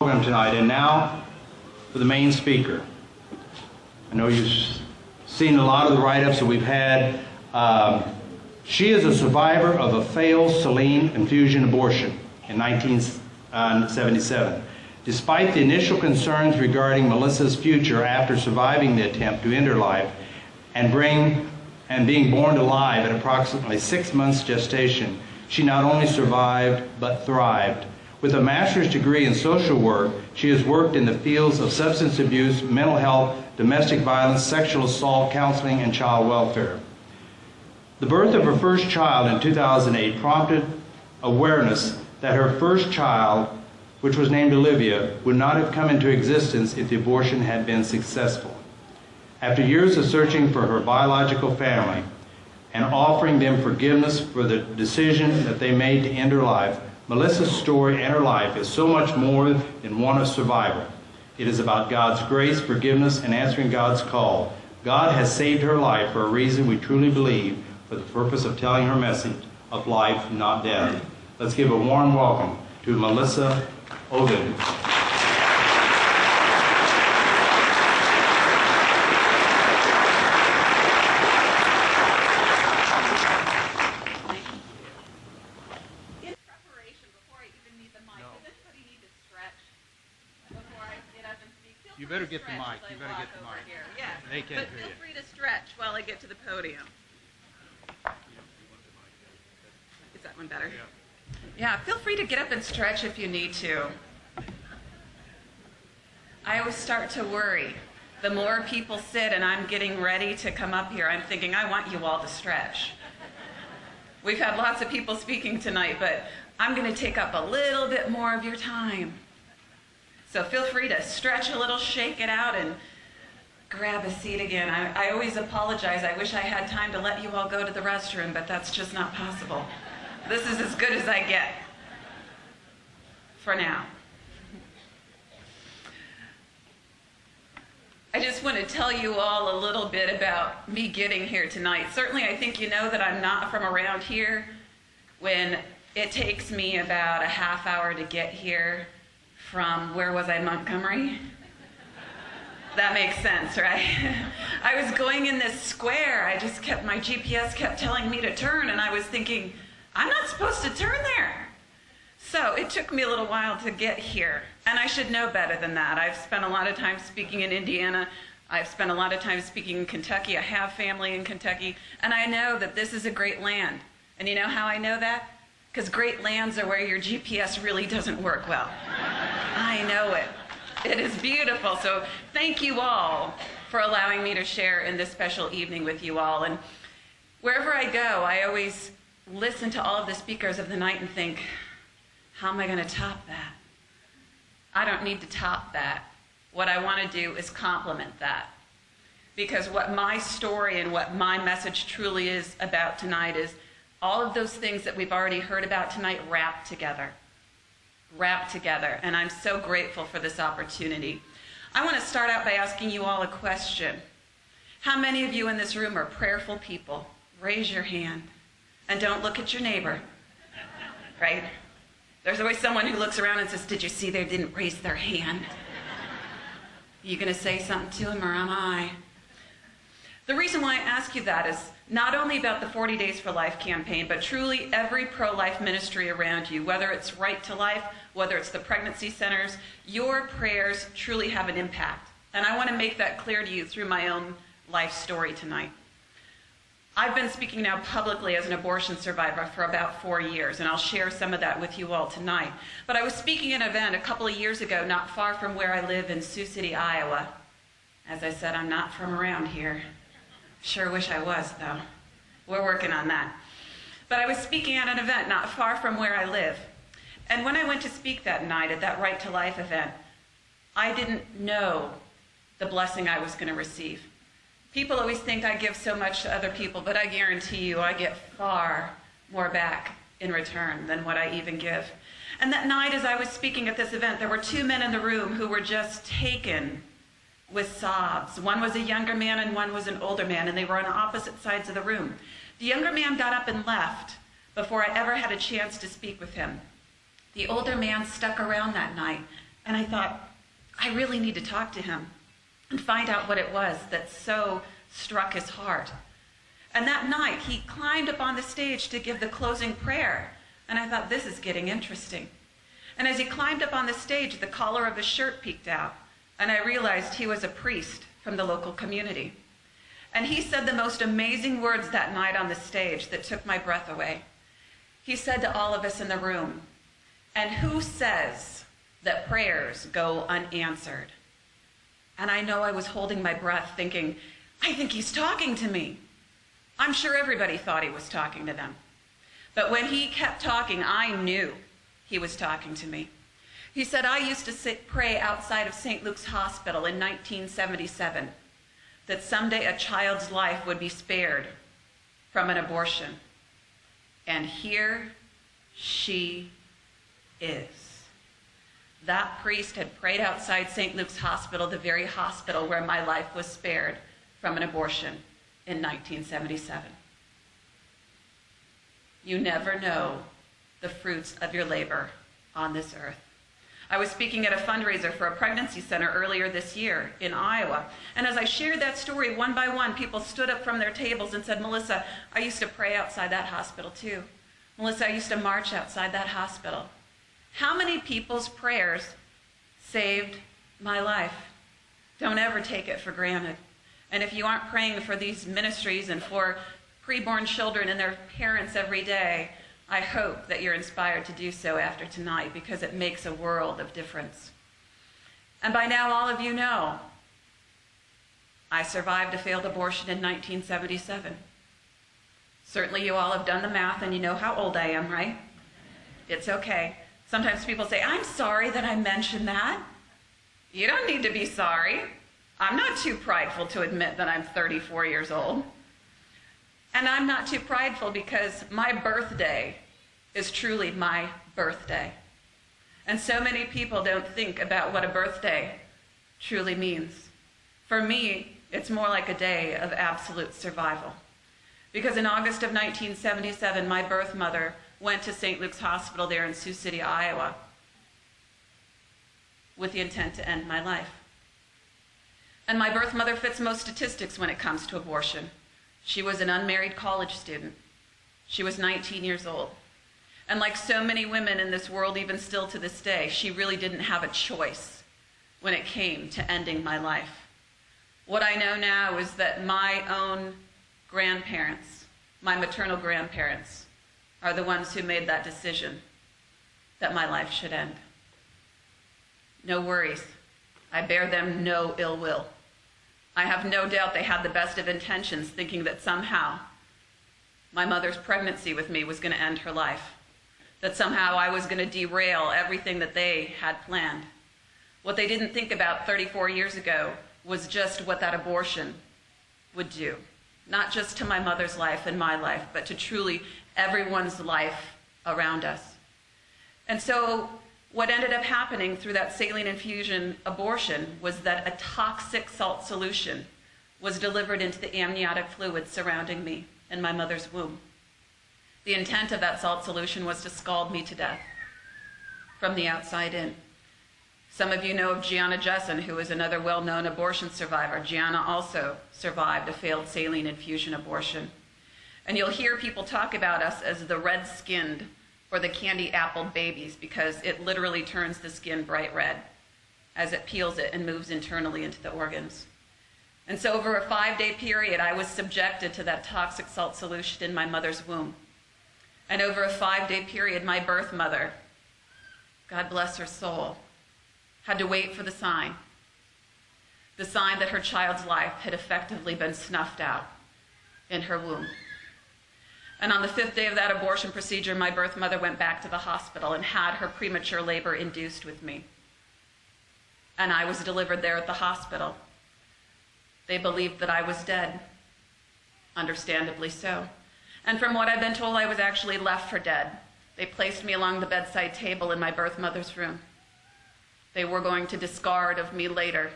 program tonight. And now for the main speaker. I know you've seen a lot of the write-ups that we've had. She is a survivor of a failed saline infusion abortion in 1977. Despite the initial concerns regarding Melissa's future after surviving the attempt to end her life and being born alive at approximately 6 months gestation, she not only survived but thrived. With a master's degree in social work, she has worked in the fields of substance abuse, mental health, domestic violence, sexual assault, counseling, and child welfare. The birth of her first child in 2008 prompted awareness that her first child, which was named Olivia, would not have come into existence if the abortion had been successful. After years of searching for her biological family and offering them forgiveness for the decision that they made to end her life, Melissa's story and her life is so much more than one of survival. It is about God's grace, forgiveness, and answering God's call. God has saved her life for a reason we truly believe, for the purpose of telling her message of life, not death. Let's give a warm welcome to Melissa Ovid. You better get the mic. You better get the mic. Yeah. They can't hear you. Feel free to stretch while I get to the podium. Is that one better? Yeah, feel free to get up and stretch if you need to. I always start to worry. The more people sit and I'm getting ready to come up here, I'm thinking, I want you all to stretch. We've had lots of people speaking tonight, but I'm going to take up a little bit more of your time. So feel free to stretch a little, shake it out, and grab a seat again. I always apologize. I wish I had time to let you all go to the restroom, but that's just not possible. This is as good as I get for now. I just want to tell you all a little bit about me getting here tonight. Certainly, I think you know that I'm not from around here. When it takes me about a half hour to get here from, where was I, Montgomery? That makes sense, right? I was going in this square. My GPS kept telling me to turn, and I was thinking, I'm not supposed to turn there. So it took me a little while to get here, and I should know better than that. I've spent a lot of time speaking in Indiana. I've spent a lot of time speaking in Kentucky. I have family in Kentucky, and I know that this is a great land. And you know how I know that? Because great lands are where your GPS really doesn't work well. I know it. It is beautiful. So thank you all for allowing me to share in this special evening with you all. And wherever I go, I always listen to all of the speakers of the night and think, how am I going to top that? I don't need to top that. What I want to do is complement that. Because what my story and what my message truly is about tonight is all of those things that we've already heard about tonight wrapped together. Wrapped together. And I'm so grateful for this opportunity. I want to start out by asking you all a question. How many of you in this room are prayerful people? Raise your hand. And don't look at your neighbor. Right? There's always someone who looks around and says, did you see they didn't raise their hand? You going to say something to him, or am I? The reason why I ask you that is not only about the 40 Days for Life campaign, but truly every pro-life ministry around you, whether it's Right to Life, whether it's the pregnancy centers, your prayers truly have an impact. And I want to make that clear to you through my own life story tonight. I've been speaking now publicly as an abortion survivor for about 4 years, and I'll share some of that with you all tonight. But I was speaking at an event a couple of years ago, not far from where I live in Sioux City, Iowa. As I said, I'm not from around here. Sure wish I was, though. We're working on that. But I was speaking at an event not far from where I live. And when I went to speak that night at that Right to Life event, I didn't know the blessing I was going to receive. People always think I give so much to other people, but I guarantee you I get far more back in return than what I even give. And that night as I was speaking at this event, there were 2 men in the room who were just taken with sobs. One was a younger man and one was an older man, and they were on opposite sides of the room. The younger man got up and left before I ever had a chance to speak with him. The older man stuck around that night And I thought, I really need to talk to him and find out what it was that so struck his heart. And that night, he climbed up on the stage to give the closing prayer. And I thought, this is getting interesting. And as he climbed up on the stage, the collar of his shirt peeked out. And I realized he was a priest from the local community. And he said the most amazing words that night on the stage that took my breath away. He said to all of us in the room, "And who says that prayers go unanswered?" And I know I was holding my breath thinking, I think he's talking to me. I'm sure everybody thought he was talking to them. But when he kept talking, I knew he was talking to me. He said, I used to pray outside of St. Luke's Hospital in 1977 that someday a child's life would be spared from an abortion. And here she is. That priest had prayed outside St. Luke's Hospital, the very hospital where my life was spared from an abortion in 1977. You never know the fruits of your labor on this earth. I was speaking at a fundraiser for a pregnancy center earlier this year in Iowa. And as I shared that story, one by one, people stood up from their tables and said, Melissa, I used to pray outside that hospital too. Melissa, I used to march outside that hospital. How many people's prayers saved my life? Don't ever take it for granted. And if you aren't praying for these ministries and for preborn children and their parents every day, I hope that you're inspired to do so after tonight, because it makes a world of difference. And by now, all of you know, I survived a failed abortion in 1977. Certainly you all have done the math and you know how old I am, right? It's okay. Sometimes people say, I'm sorry that I mentioned that. You don't need to be sorry. I'm not too prideful to admit that I'm 34 years old. And I'm not too prideful because my birthday is truly my birthday. And so many people don't think about what a birthday truly means. For me, it's more like a day of absolute survival. Because in August of 1977, my birth mother went to St. Luke's Hospital there in Sioux City, Iowa, with the intent to end my life. And my birth mother fits most statistics when it comes to abortion. She was an unmarried college student. She was 19 years old. And like so many women in this world, even still to this day, she really didn't have a choice when it came to ending my life. What I know now is that my own grandparents, my maternal grandparents, are the ones who made that decision that my life should end. No worries. I bear them no ill will. I have no doubt they had the best of intentions, thinking that somehow my mother's pregnancy with me was going to end her life, that somehow I was going to derail everything that they had planned. What they didn't think about 34 years ago was just what that abortion would do, not just to my mother's life and my life, but to truly everyone's life around us. And so what ended up happening through that saline infusion abortion was that a toxic salt solution was delivered into the amniotic fluid surrounding me in my mother's womb. The intent of that salt solution was to scald me to death from the outside in. Some of you know of Gianna Jessen, who is another well-known abortion survivor. Gianna also survived a failed saline infusion abortion. And you'll hear people talk about us as the red-skinned or the candy-appled babies, because it literally turns the skin bright red as it peels it and moves internally into the organs. And so over a 5-day period, I was subjected to that toxic salt solution in my mother's womb. And over a 5-day period, my birth mother, God bless her soul, had to wait for the sign that her child's life had effectively been snuffed out in her womb. And on the 5th day of that abortion procedure, my birth mother went back to the hospital and had her premature labor induced with me. And I was delivered there at the hospital. They believed that I was dead, understandably so. And from what I've been told, I was actually left for dead. They placed me along the bedside table in my birth mother's room. They were going to discard of me later,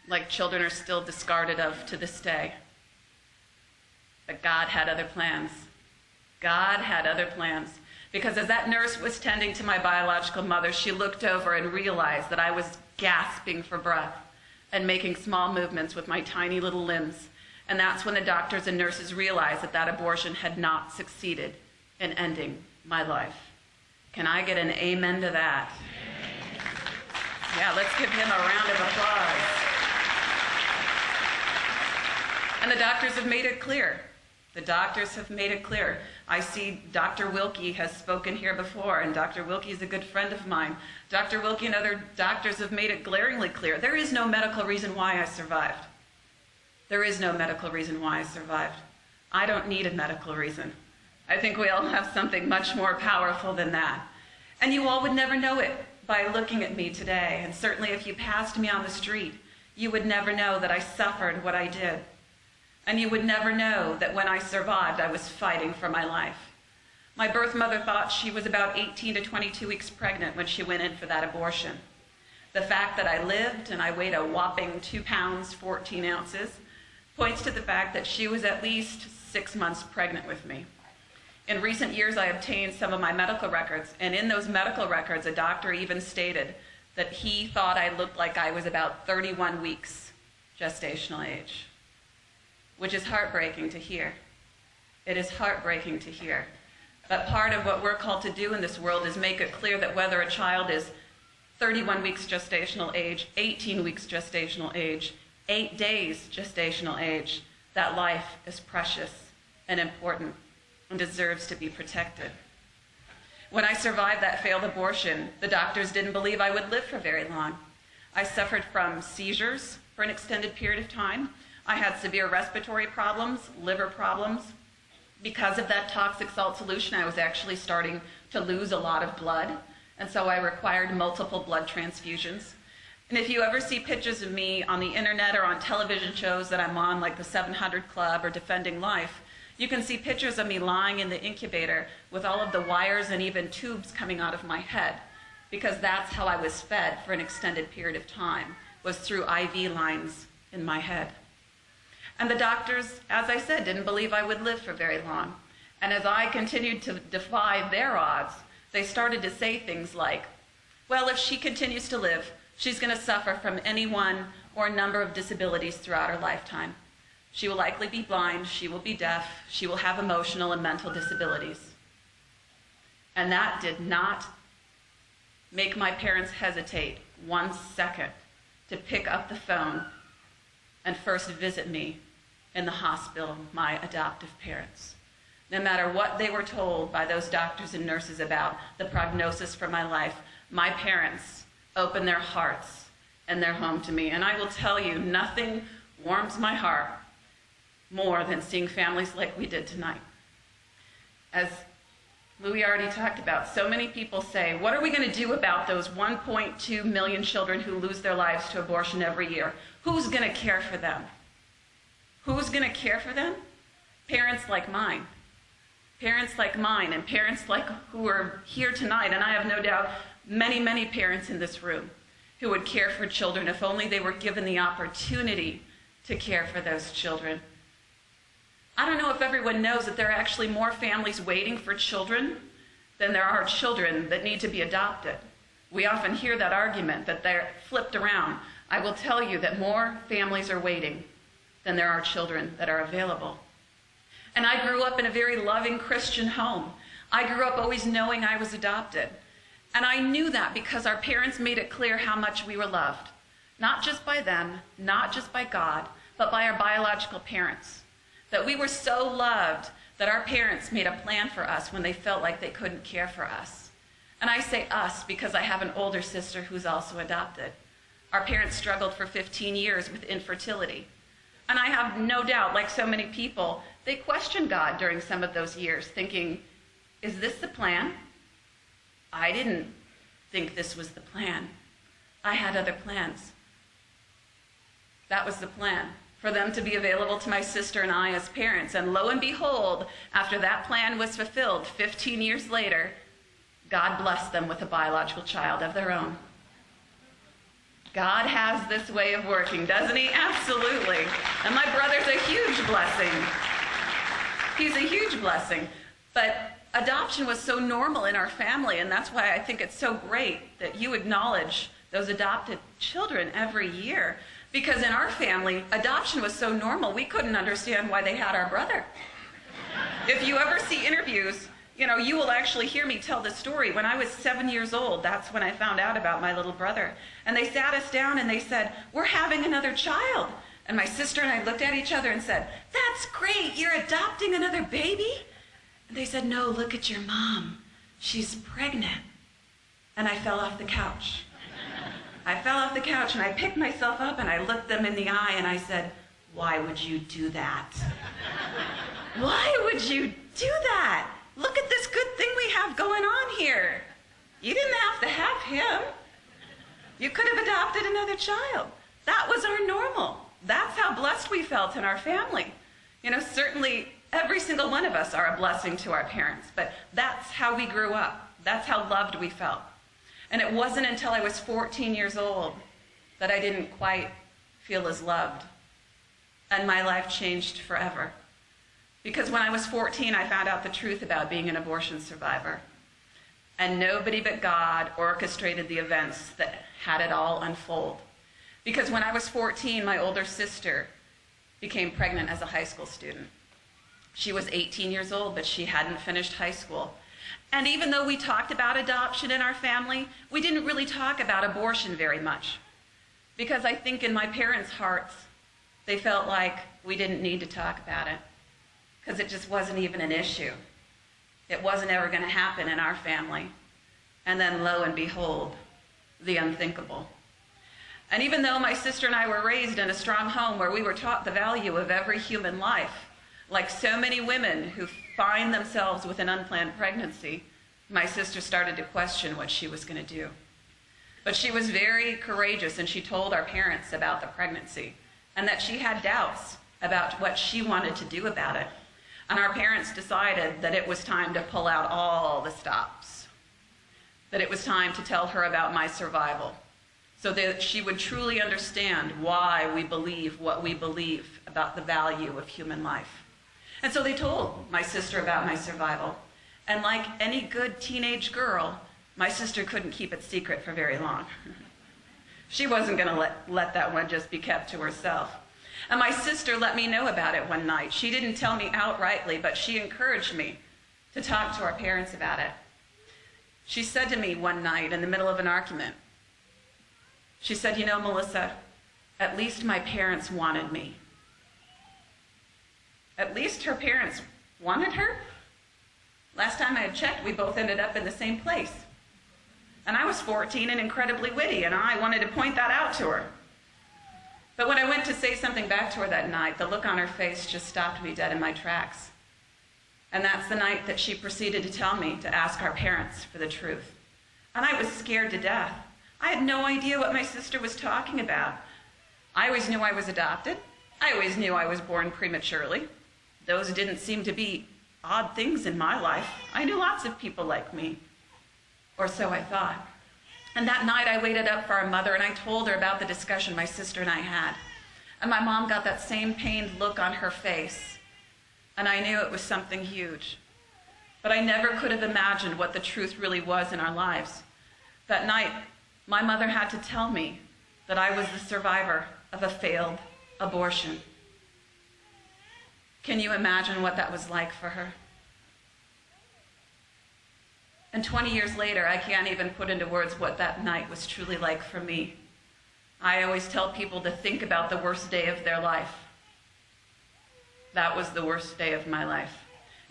like children are still discarded of to this day. But God had other plans. God had other plans. Because as that nurse was tending to my biological mother, she looked over and realized that I was gasping for breath and making small movements with my tiny little limbs. And that's when the doctors and nurses realized that that abortion had not succeeded in ending my life. Can I get an amen to that? Yeah, let's give him a round of applause. And the doctors have made it clear. The doctors have made it clear. I see Dr. Wilkie has spoken here before, and Dr. Wilkie is a good friend of mine. Dr. Wilkie and other doctors have made it glaringly clear. There is no medical reason why I survived. There is no medical reason why I survived. I don't need a medical reason. I think we all have something much more powerful than that. And you all would never know it by looking at me today. And certainly if you passed me on the street, you would never know that I suffered what I did. And you would never know that when I survived, I was fighting for my life. My birth mother thought she was about 18 to 22 weeks pregnant when she went in for that abortion. The fact that I lived and I weighed a whopping 2 pounds, 14 ounces, points to the fact that she was at least 6 months pregnant with me. In recent years, I obtained some of my medical records, and in those medical records, a doctor even stated that he thought I looked like I was about 31 weeks gestational age, which is heartbreaking to hear. It is heartbreaking to hear. But part of what we're called to do in this world is make it clear that whether a child is 31 weeks gestational age, 18 weeks gestational age, 8 days gestational age, that life is precious and important and deserves to be protected. When I survived that failed abortion, the doctors didn't believe I would live for very long. I suffered from seizures for an extended period of time. I had severe respiratory problems, liver problems. Because of that toxic salt solution, I was actually starting to lose a lot of blood, and so I required multiple blood transfusions. And if you ever see pictures of me on the internet or on television shows that I'm on, like the 700 Club or Defending Life, you can see pictures of me lying in the incubator with all of the wires and even tubes coming out of my head, because that's how I was fed for an extended period of time, was through IV lines in my head. And the doctors, as I said, didn't believe I would live for very long. And as I continued to defy their odds, they started to say things like, well, if she continues to live, she's going to suffer from any one or a number of disabilities throughout her lifetime. She will likely be blind, she will be deaf, she will have emotional and mental disabilities. And that did not make my parents hesitate 1 second to pick up the phone and first visit me in the hospital, my adoptive parents. No matter what they were told by those doctors and nurses about the prognosis for my life, my parents opened their hearts and their home to me. And I will tell you, nothing warms my heart more than seeing families like we did tonight. As Louis already talked about, so many people say, what are we going to do about those 1.2 million children who lose their lives to abortion every year? Who's going to care for them? Who's going to care for them? Parents like mine. Parents like mine and parents like who are here tonight, and I have no doubt many, many parents in this room who would care for children if only they were given the opportunity to care for those children. I don't know if everyone knows that there are actually more families waiting for children than there are children that need to be adopted. We often hear that argument that they're flipped around. I will tell you that more families are waiting than there are children that are available. And I grew up in a very loving Christian home. I grew up always knowing I was adopted. And I knew that because our parents made it clear how much we were loved. Not just by them, not just by God, but by our biological parents. That we were so loved that our parents made a plan for us when they felt like they couldn't care for us. And I say us because I have an older sister who's also adopted. Our parents struggled for 15 years with infertility. And I have no doubt, like so many people, they questioned God during some of those years, thinking, is this the plan? I didn't think this was the plan. I had other plans. That was the plan, for them to be available to my sister and I as parents. And lo and behold, after that plan was fulfilled, 15 years later, God blessed them with a biological child of their own. God has this way of working, doesn't he? Absolutely. And my brother's a huge blessing. He's a huge blessing. But adoption was so normal in our family, and that's why I think it's so great that you acknowledge those adopted children every year. Because in our family, adoption was so normal, we couldn't understand why they had our brother. If you ever see interviews, you will actually hear me tell this story. When I was 7 years old, that's when I found out about my little brother. And they sat us down and they said, "We're having another child." And my sister and I looked at each other and said, "That's great, you're adopting another baby?" And they said, "No, look at your mom. She's pregnant." And I fell off the couch. I fell off the couch and I picked myself up and I looked them in the eye and I said, "Why would you do that? Why would you do that? Look at this good thing we have going on here. You didn't have to have him. You could have adopted another child." That was our normal. That's how blessed we felt in our family. Certainly every single one of us are a blessing to our parents, but that's how we grew up. That's how loved we felt. And it wasn't until I was 14 years old that I didn't quite feel as loved. And my life changed forever. Because when I was 14, I found out the truth about being an abortion survivor. And nobody but God orchestrated the events that had it all unfold. Because when I was 14, my older sister became pregnant as a high school student. She was 18 years old, but she hadn't finished high school. And even though we talked about adoption in our family, we didn't really talk about abortion very much. Because I think in my parents' hearts, they felt like we didn't need to talk about it. Because it just wasn't even an issue. It wasn't ever going to happen in our family. And then lo and behold, the unthinkable. And even though my sister and I were raised in a strong home where we were taught the value of every human life, like so many women who find themselves with an unplanned pregnancy, my sister started to question what she was going to do. But she was very courageous, and she told our parents about the pregnancy and that she had doubts about what she wanted to do about it. And our parents decided that it was time to pull out all the stops, that it was time to tell her about my survival, so that she would truly understand why we believe what we believe about the value of human life. And so they told my sister about my survival. And like any good teenage girl, my sister couldn't keep it secret for very long. She wasn't going to let that one just be kept to herself. And my sister let me know about it one night. She didn't tell me outrightly, but she encouraged me to talk to our parents about it. She said to me one night in the middle of an argument, she said, "Melissa, at least my parents wanted me." At least her parents wanted her? Last time I had checked, we both ended up in the same place. And I was 14 and incredibly witty, and I wanted to point that out to her. But when I went to say something back to her that night, the look on her face just stopped me dead in my tracks. And that's the night that she proceeded to tell me to ask our parents for the truth. And I was scared to death. I had no idea what my sister was talking about. I always knew I was adopted. I always knew I was born prematurely. Those didn't seem to be odd things in my life. I knew lots of people like me. Or so I thought. And that night I waited up for our mother and I told her about the discussion my sister and I had. And my mom got that same pained look on her face. And I knew it was something huge. But I never could have imagined what the truth really was in our lives. That night, my mother had to tell me that I was the survivor of a failed abortion. Can you imagine what that was like for her? And 20 years later, I can't even put into words what that night was truly like for me. I always tell people to think about the worst day of their life. That was the worst day of my life.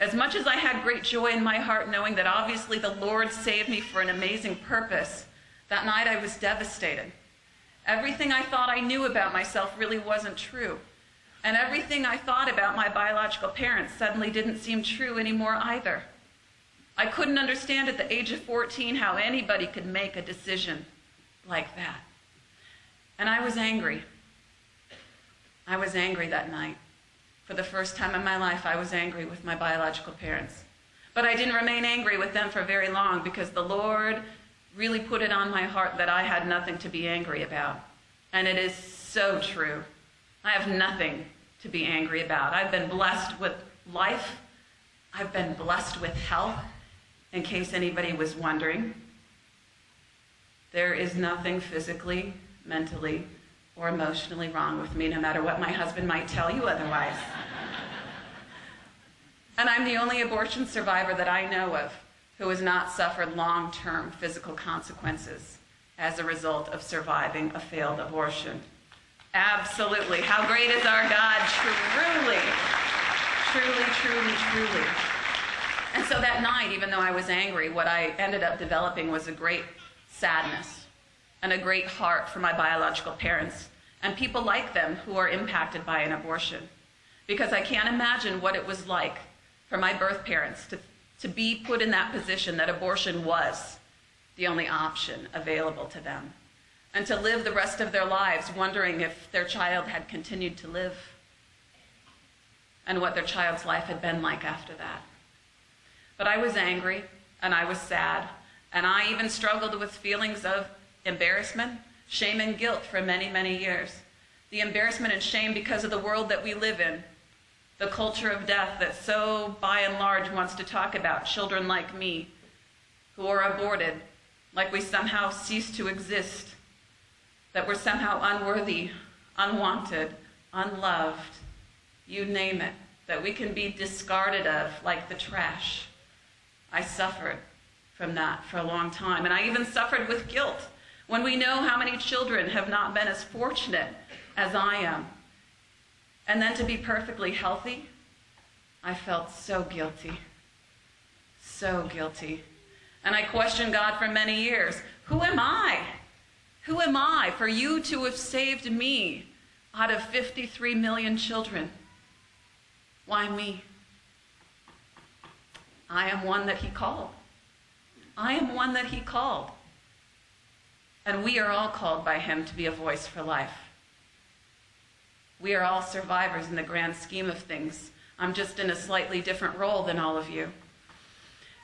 As much as I had great joy in my heart knowing that obviously the Lord saved me for an amazing purpose, that night I was devastated. Everything I thought I knew about myself really wasn't true. And everything I thought about my biological parents suddenly didn't seem true anymore either. I couldn't understand at the age of 14 how anybody could make a decision like that. And I was angry. I was angry that night. For the first time in my life, I was angry with my biological parents. But I didn't remain angry with them for very long because the Lord really put it on my heart that I had nothing to be angry about. And it is so true. I have nothing to be angry about. I've been blessed with life. I've been blessed with health. in case anybody was wondering. There is nothing physically, mentally, or emotionally wrong with me, no matter what my husband might tell you otherwise. And I'm the only abortion survivor that I know of who has not suffered long-term physical consequences as a result of surviving a failed abortion. Absolutely. How great is our God? Truly, truly, truly, truly. And so that night, even though I was angry, what I ended up developing was a great sadness and a great heart for my biological parents and people like them who are impacted by an abortion. Because I can't imagine what it was like for my birth parents to be put in that position that abortion was the only option available to them, and to live the rest of their lives wondering if their child had continued to live and what their child's life had been like after that. But I was angry, and I was sad, and I even struggled with feelings of embarrassment, shame, and guilt for many, many years. The embarrassment and shame because of the world that we live in, the culture of death that so, by and large, wants to talk about children like me who are aborted, like we somehow cease to exist, that we're somehow unworthy, unwanted, unloved, you name it, that we can be discarded of like the trash. I suffered from that for a long time, and I even suffered with guilt when we know how many children have not been as fortunate as I am. And then to be perfectly healthy, I felt so guilty, so guilty. And I questioned God for many years. Who am I? Who am I for you to have saved me out of 53 million children? Why me? I am one that he called. I am one that he called. And we are all called by him to be a voice for life. We are all survivors in the grand scheme of things. I'm just in a slightly different role than all of you.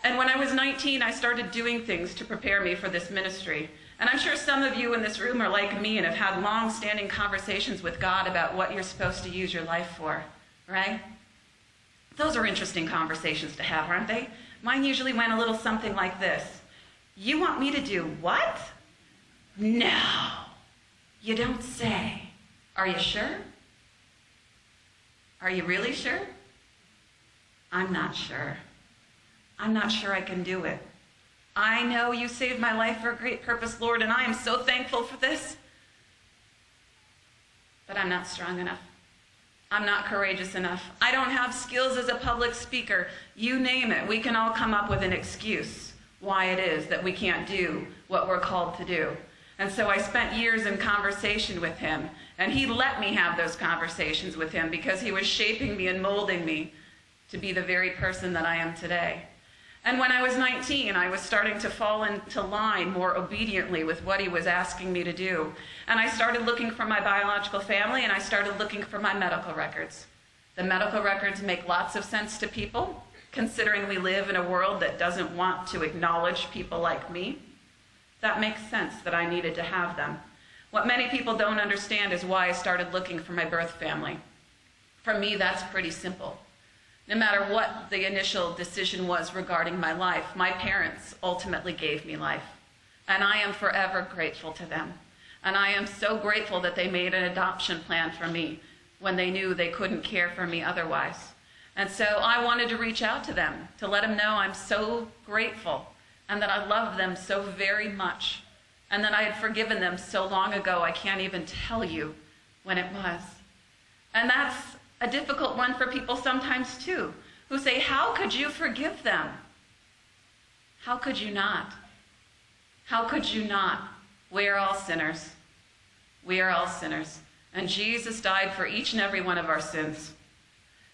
And when I was 19, I started doing things to prepare me for this ministry. And I'm sure some of you in this room are like me and have had long-standing conversations with God about what you're supposed to use your life for, right? Those are interesting conversations to have, aren't they? Mine usually went a little something like this. You want me to do what? No, you don't say. Are you sure? Are you really sure? I'm not sure. I'm not sure I can do it. I know you saved my life for a great purpose, Lord, and I am so thankful for this. But I'm not strong enough. I'm not courageous enough. I don't have skills as a public speaker. You name it. We can all come up with an excuse why it is that we can't do what we're called to do. And so I spent years in conversation with him, and he let me have those conversations with him because he was shaping me and molding me to be the very person that I am today. And when I was 19, I was starting to fall into line more obediently with what he was asking me to do. And I started looking for my biological family, and I started looking for my medical records. The medical records make lots of sense to people, considering we live in a world that doesn't want to acknowledge people like me. That makes sense that I needed to have them. What many people don't understand is why I started looking for my birth family. For me, that's pretty simple. No matter what the initial decision was regarding my life, my parents ultimately gave me life. And I am forever grateful to them. And I am so grateful that they made an adoption plan for me when they knew they couldn't care for me otherwise. And so I wanted to reach out to them to let them know I'm so grateful and that I love them so very much and that I had forgiven them so long ago I can't even tell you when it was. And that's a difficult one for people sometimes too, who say, how could you forgive them? How could you not? How could you not? We are all sinners. We are all sinners. And Jesus died for each and every one of our sins.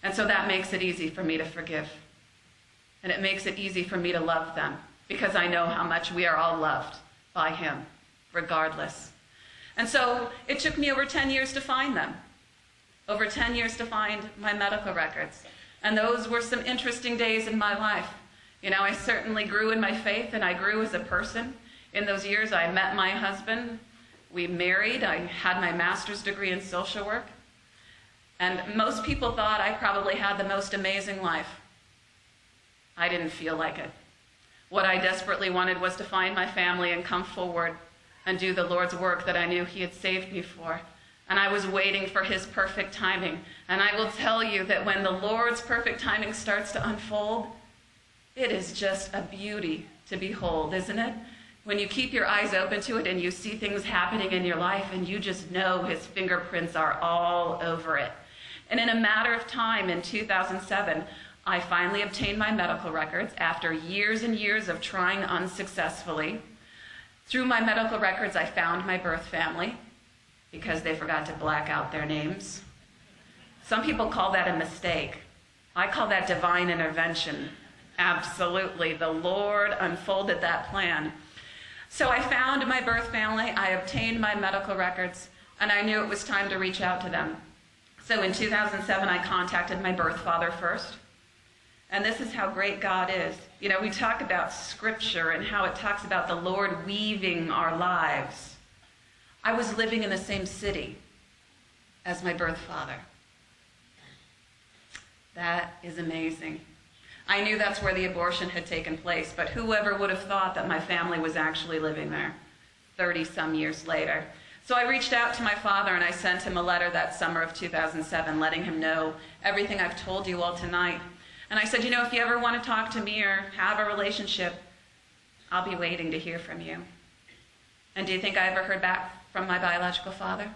And so that makes it easy for me to forgive. And it makes it easy for me to love them because I know how much we are all loved by him, regardless. And so it took me over 10 years to find them. Over 10 years to find my medical records. And those were some interesting days in my life. You know, I certainly grew in my faith and I grew as a person. In those years, I met my husband. We married. I had my master's degree in social work. And most people thought I probably had the most amazing life. I didn't feel like it. What I desperately wanted was to find my family and come forward and do the Lord's work that I knew he had saved me for. And I was waiting for his perfect timing. And I will tell you that when the Lord's perfect timing starts to unfold, it is just a beauty to behold, isn't it? When you keep your eyes open to it and you see things happening in your life and you just know his fingerprints are all over it. And in a matter of time, in 2007, I finally obtained my medical records after years and years of trying unsuccessfully. Through my medical records, I found my birth family because they forgot to black out their names. Some people call that a mistake. I call that divine intervention. Absolutely. The Lord unfolded that plan. So I found my birth family, I obtained my medical records, and I knew it was time to reach out to them. So in 2007, I contacted my birth father first. And this is how great God is. You know, we talk about Scripture and how it talks about the Lord weaving our lives. I was living in the same city as my birth father. That is amazing. I knew that's where the abortion had taken place, but whoever would have thought that my family was actually living there 30-some years later. So I reached out to my father and I sent him a letter that summer of 2007 letting him know everything I've told you all tonight. And I said, you know, if you ever want to talk to me or have a relationship, I'll be waiting to hear from you. And do you think I ever heard back from my biological father?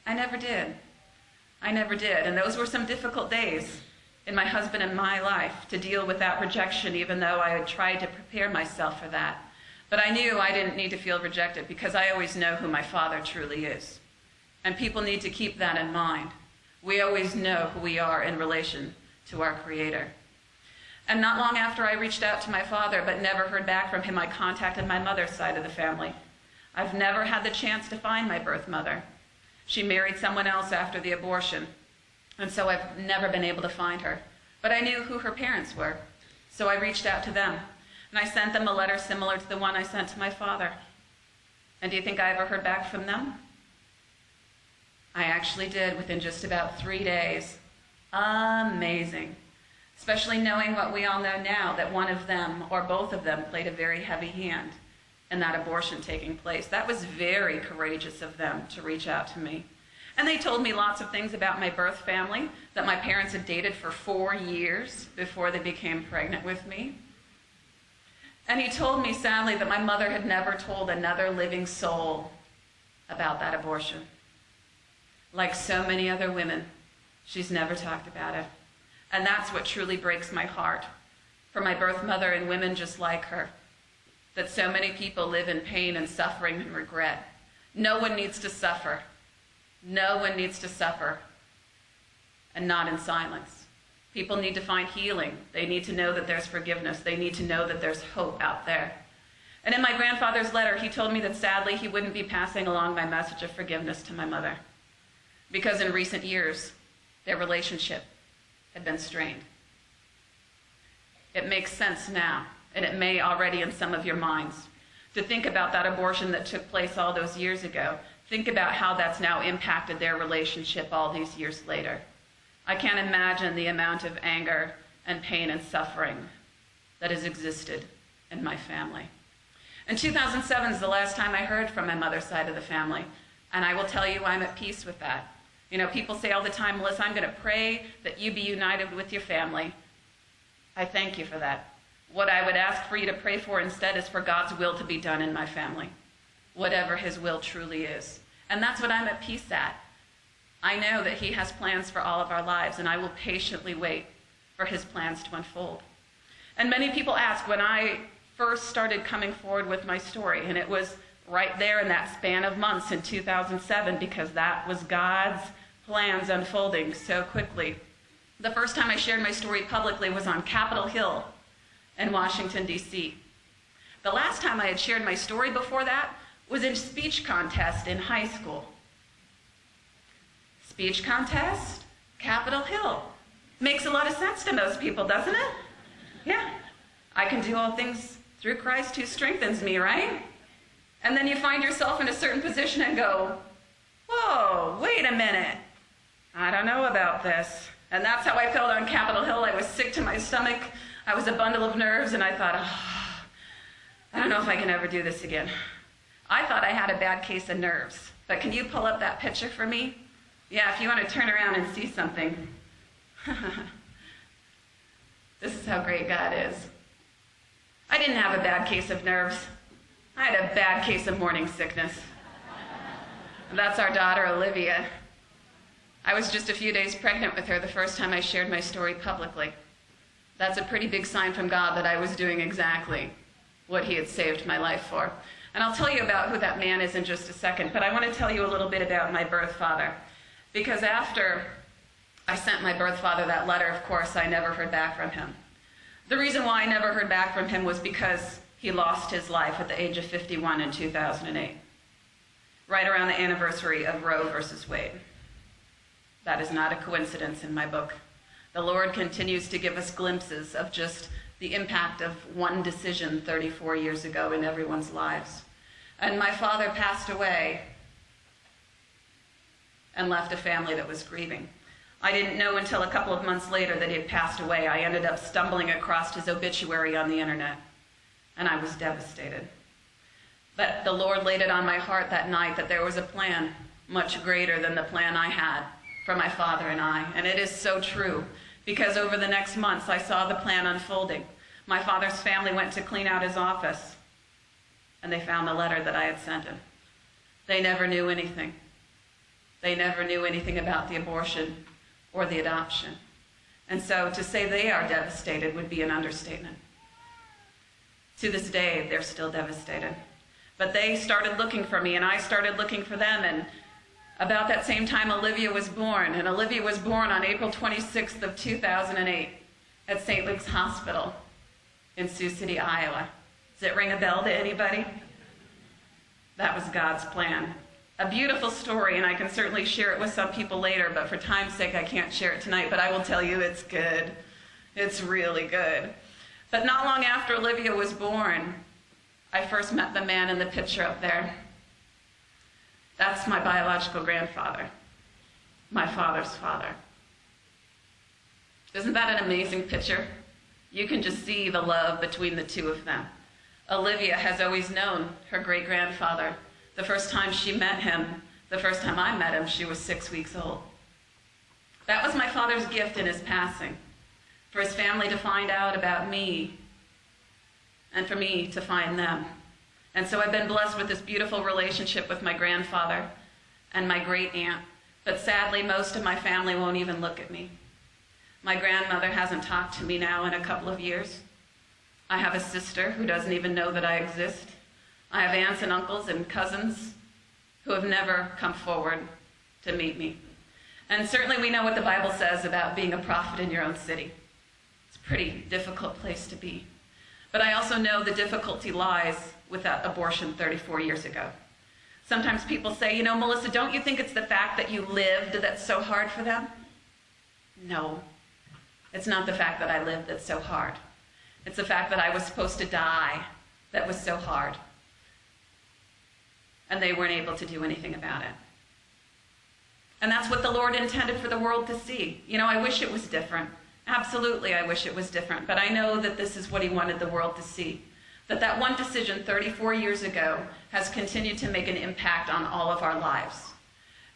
I never did. I never did. And those were some difficult days in my husband and my life to deal with that rejection, even though I had tried to prepare myself for that. But I knew I didn't need to feel rejected because I always know who my father truly is. And people need to keep that in mind. We always know who we are in relation to our Creator. And not long after I reached out to my father but never heard back from him, I contacted my mother's side of the family. I've never had the chance to find my birth mother. She married someone else after the abortion. And so I've never been able to find her. But I knew who her parents were. So I reached out to them. And I sent them a letter similar to the one I sent to my father. And do you think I ever heard back from them? I actually did within just about 3 days. Amazing. Especially knowing what we all know now, that one of them or both of them played a very heavy hand in that abortion taking place. That was very courageous of them to reach out to me. And they told me lots of things about my birth family, that my parents had dated for 4 years before they became pregnant with me. And he told me, sadly, that my mother had never told another living soul about that abortion. Like so many other women, she's never talked about it. And that's what truly breaks my heart for my birth mother and women just like her, that so many people live in pain and suffering and regret. No one needs to suffer. No one needs to suffer, and not in silence. People need to find healing. They need to know that there's forgiveness. They need to know that there's hope out there. And in my grandfather's letter, he told me that sadly he wouldn't be passing along my message of forgiveness to my mother, because in recent years, their relationship had been strained. It makes sense now, and it may already in some of your minds, to think about that abortion that took place all those years ago. Think about how that's now impacted their relationship all these years later. I can't imagine the amount of anger and pain and suffering that has existed in my family. And 2007 is the last time I heard from my mother's side of the family, and I will tell you I'm at peace with that. You know, people say all the time, Melissa, I'm going to pray that you be united with your family. I thank you for that. What I would ask for you to pray for instead is for God's will to be done in my family, whatever his will truly is. And that's what I'm at peace at. I know that he has plans for all of our lives, and I will patiently wait for his plans to unfold. And many people ask when I first started coming forward with my story, and it was right there in that span of months in 2007, because that was God's plans unfolding so quickly. The first time I shared my story publicly was on Capitol Hill in Washington, D.C. The last time I had shared my story before that was in a speech contest in high school. Speech contest, Capitol Hill. Makes a lot of sense to most people, doesn't it? Yeah. I can do all things through Christ who strengthens me, right? And then you find yourself in a certain position and go, whoa, wait a minute. I don't know about this. And that's how I felt on Capitol Hill. I was sick to my stomach. I was a bundle of nerves, and I thought, oh, I don't know if I can ever do this again. I thought I had a bad case of nerves. But can you pull up that picture for me? Yeah, if you want to turn around and see something. This is how great God is. I didn't have a bad case of nerves. I had a bad case of morning sickness. That's our daughter, Olivia. I was just a few days pregnant with her the first time I shared my story publicly. That's a pretty big sign from God that I was doing exactly what he had saved my life for. And I'll tell you about who that man is in just a second, but I want to tell you a little bit about my birth father. Because after I sent my birth father that letter, of course, I never heard back from him. The reason why I never heard back from him was because he lost his life at the age of 51 in 2008, right around the anniversary of Roe versus Wade. That is not a coincidence in my book. The Lord continues to give us glimpses of just the impact of one decision 34 years ago in everyone's lives. And my father passed away and left a family that was grieving. I didn't know until a couple of months later that he had passed away. I ended up stumbling across his obituary on the internet, and I was devastated. But the Lord laid it on my heart that night that there was a plan much greater than the plan I had for my father and I. And it is so true, because over the next months I saw the plan unfolding. My father's family went to clean out his office, and they found the letter that I had sent him. They never knew anything. They never knew anything about the abortion or the adoption. And so to say they are devastated would be an understatement. To this day, they're still devastated. But they started looking for me, and I started looking for them, and about that same time, Olivia was born, and Olivia was born on April 26th of 2008 at St. Luke's Hospital in Sioux City, Iowa. Does it ring a bell to anybody? That was God's plan. A beautiful story, and I can certainly share it with some people later, but for time's sake, I can't share it tonight, but I will tell you it's good. It's really good. But not long after Olivia was born, I first met the man in the picture up there. That's my biological grandfather, my father's father. Isn't that an amazing picture? You can just see the love between the two of them. Olivia has always known her great-grandfather. The first time she met him, the first time I met him, she was 6 weeks old. That was my father's gift in his passing, for his family to find out about me and for me to find them. And so I've been blessed with this beautiful relationship with my grandfather and my great-aunt. But sadly, most of my family won't even look at me. My grandmother hasn't talked to me now in a couple of years. I have a sister who doesn't even know that I exist. I have aunts and uncles and cousins who have never come forward to meet me. And certainly we know what the Bible says about being a prophet in your own city. It's a pretty difficult place to be. But I also know the difficulty lies with that abortion 34 years ago. Sometimes people say, you know, Melissa, don't you think it's the fact that you lived that's so hard for them? No, it's not the fact that I lived that's so hard. It's the fact that I was supposed to die that was so hard. And they weren't able to do anything about it. And that's what the Lord intended for the world to see. You know, I wish it was different. Absolutely, I wish it was different. But I know that this is what he wanted the world to see. That one decision 34 years ago has continued to make an impact on all of our lives.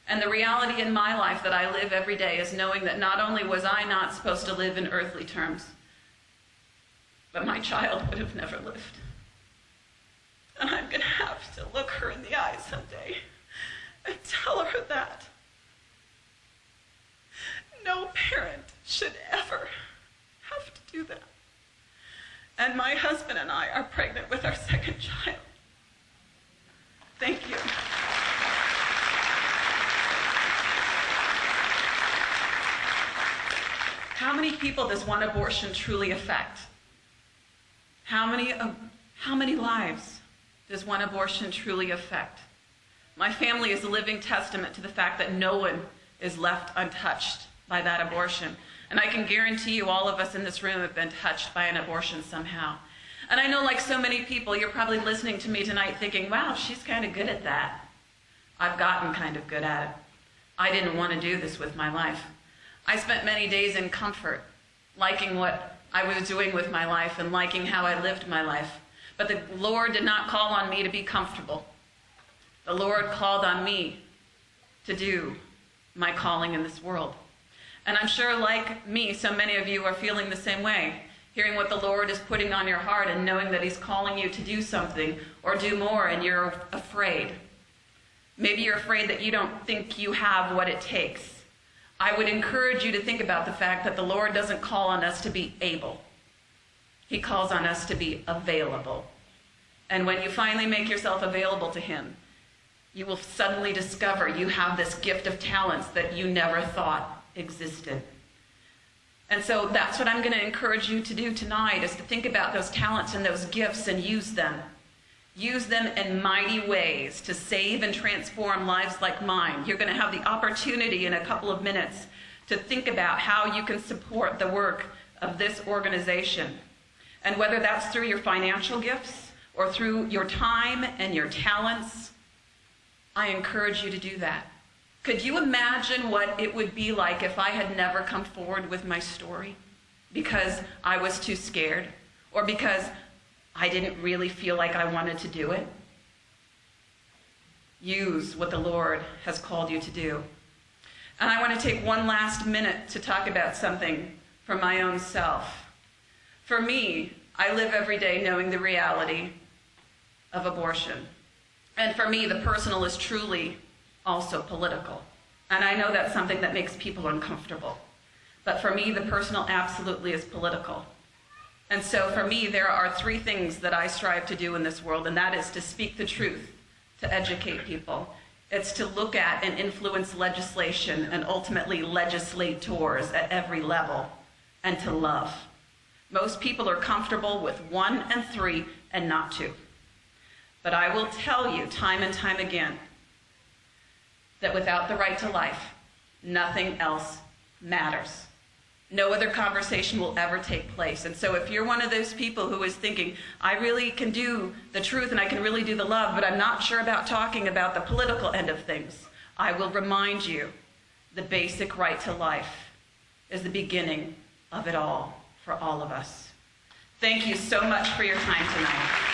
And the reality in my life that I live every day is knowing that not only was I not supposed to live in earthly terms, but my child would have never lived. And I'm going to have to look her in the eye someday and tell her that no parent should ever have to do that. And my husband and I are pregnant with our second child. Thank you. How many people does one abortion truly affect? How many lives does one abortion truly affect? My family is a living testament to the fact that no one is left untouched by that abortion. And I can guarantee you all of us in this room have been touched by an abortion somehow. And I know, like so many people, you're probably listening to me tonight thinking, wow, she's kind of good at that. I've gotten kind of good at it. I didn't want to do this with my life. I spent many days in comfort, liking what I was doing with my life and liking how I lived my life. But the Lord did not call on me to be comfortable. The Lord called on me to do my calling in this world. And I'm sure, like me, so many of you are feeling the same way, hearing what the Lord is putting on your heart and knowing that he's calling you to do something or do more, and you're afraid. Maybe you're afraid that you don't think you have what it takes. I would encourage you to think about the fact that the Lord doesn't call on us to be able. He calls on us to be available. And when you finally make yourself available to him, you will suddenly discover you have this gift of talents that you never thought existed. And so that's what I'm going to encourage you to do tonight, is to think about those talents and those gifts and use them. Use them in mighty ways to save and transform lives like mine. You're going to have the opportunity in a couple of minutes to think about how you can support the work of this organization. And whether that's through your financial gifts or through your time and your talents, I encourage you to do that. Could you imagine what it would be like if I had never come forward with my story because I was too scared or because I didn't really feel like I wanted to do it? Use what the Lord has called you to do. And I want to take one last minute to talk about something for my own self. For me, I live every day knowing the reality of abortion. And for me, the personal is truly also political. And I know that's something that makes people uncomfortable. But for me, the personal absolutely is political. And so for me, there are three things that I strive to do in this world, and that is to speak the truth, to educate people. It's to look at and influence legislation and ultimately legislators at every level, and to love. Most people are comfortable with 1 and 3 and not 2. But I will tell you time and time again that without the right to life, nothing else matters. No other conversation will ever take place. And so if you're one of those people who is thinking, I really can do the truth and I can really do the love, but I'm not sure about talking about the political end of things, I will remind you the basic right to life is the beginning of it all for all of us. Thank you so much for your time tonight.